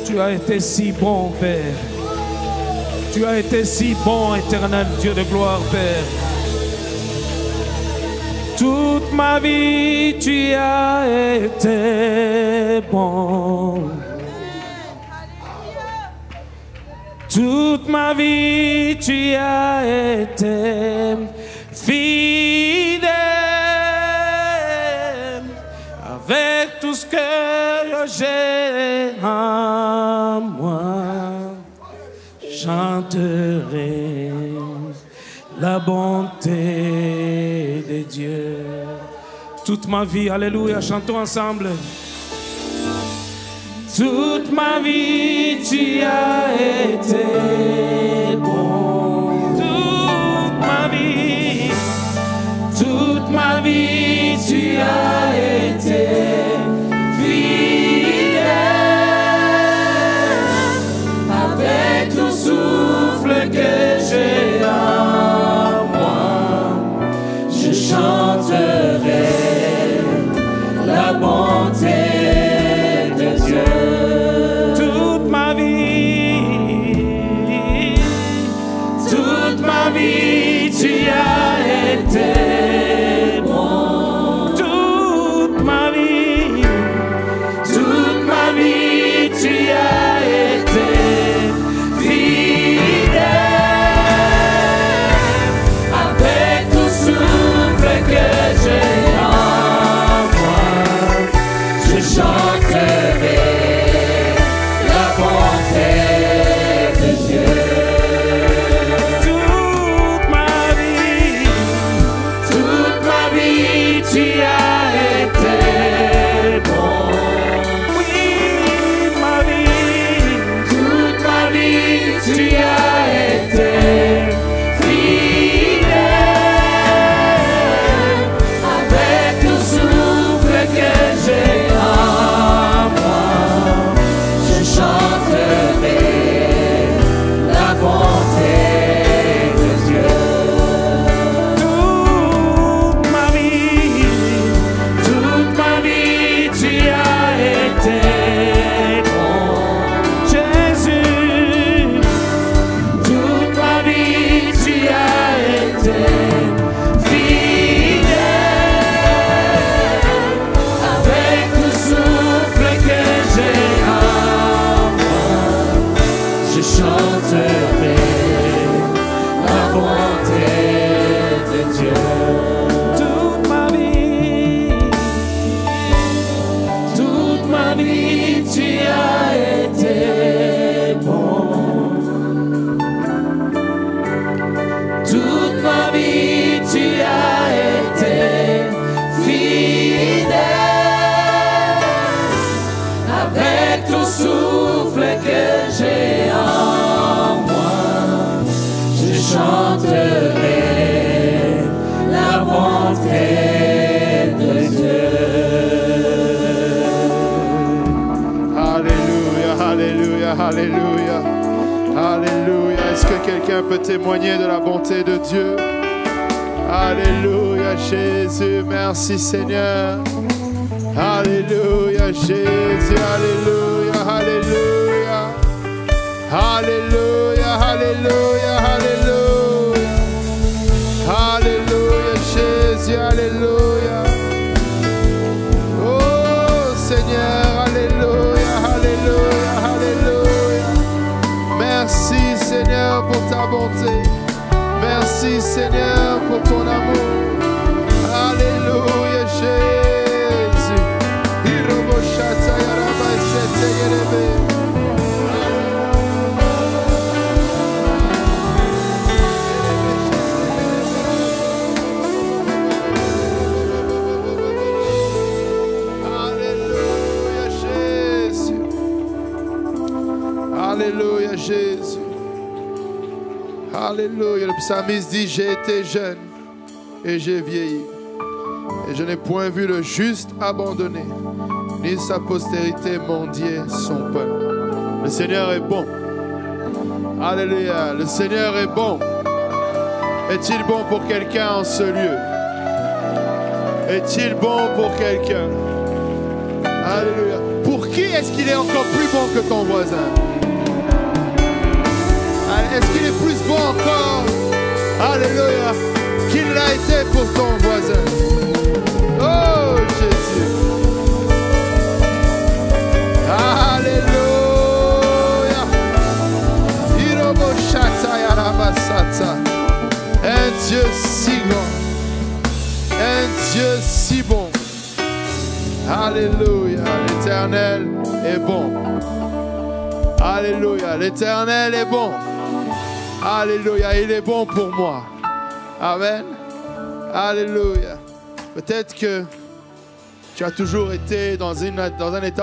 Tu as été si bon, Père. Tu as été si bon, éternel Dieu de gloire, Père. Toute ma vie, tu as été bon. Toute ma vie, tu as été fidèle. Avec tout ce que j'ai en moi, chanterai la bonté de Dieu. Toute ma vie, alléluia, chantons ensemble. Toute ma vie, tu as été bon. Toute ma vie, tu as été fidèle. Avec tout souffle que j'ai en moi, je chanterai la bonté de Dieu. Toute ma vie, tu as été bon. Toute ma vie, tu as été fidèle. Avec tout souffle que j'ai en moi, je chanterai la bonté de Dieu. Toute ma vie, tu as été bon. Oui, ma vie, toute ma vie, tu as été fidèle. Avec tout souffle que j'ai en moi, je chanterai la bonté de Dieu. Toute ma vie, tu as été bon. Jésus, toute ma vie, tu as été fidèle. Avec tout souffle que j'ai en moi, je chanterai la bonté de Dieu. Toute ma vie, tu as été bon. Toute ma vie, tu as été fidèle. Avec tout souffle que j'ai en moi, je chanterai la bonté de Dieu. Alléluia, alléluia, alléluia, alléluia. Est-ce que quelqu'un peut témoigner de la bonté de Dieu? Alléluia, Jésus, merci Seigneur. Alléluia, Jésus, alléluia, alléluia. Alléluia, alléluia, alléluia. Alléluia, Jésus, alléluia. Oh Seigneur, alléluia, alléluia, alléluia. Merci Seigneur pour ta bonté. Merci Seigneur pour ton amour. Alléluia, Jésus. Hiroboshata yaraba sete yerebe. Alléluia, Jésus. Alléluia, Jésus. Alléluia. Le psalmiste dit, j'ai été jeune et j'ai vieilli. Et je n'ai point vu le juste abandonné, ni sa postérité mendier son pain. Le Seigneur est bon. Alléluia. Le Seigneur est bon. Est-il bon pour quelqu'un en ce lieu? Est-il bon pour quelqu'un? Alléluia. Pour Qui est-ce qu'il est encore plus bon que ton voisin? Est-ce qu'il est plus bon encore? Alléluia. Qu'il l'a été pour ton voisin. Oh Jésus. Alléluia. Un Dieu si grand. Un Dieu si bon. Alléluia. L'Éternel est bon. Alléluia. L'Éternel est bon. Alléluia. Il est bon pour moi. Amen. Alléluia. Peut-être que tu as toujours été dans un état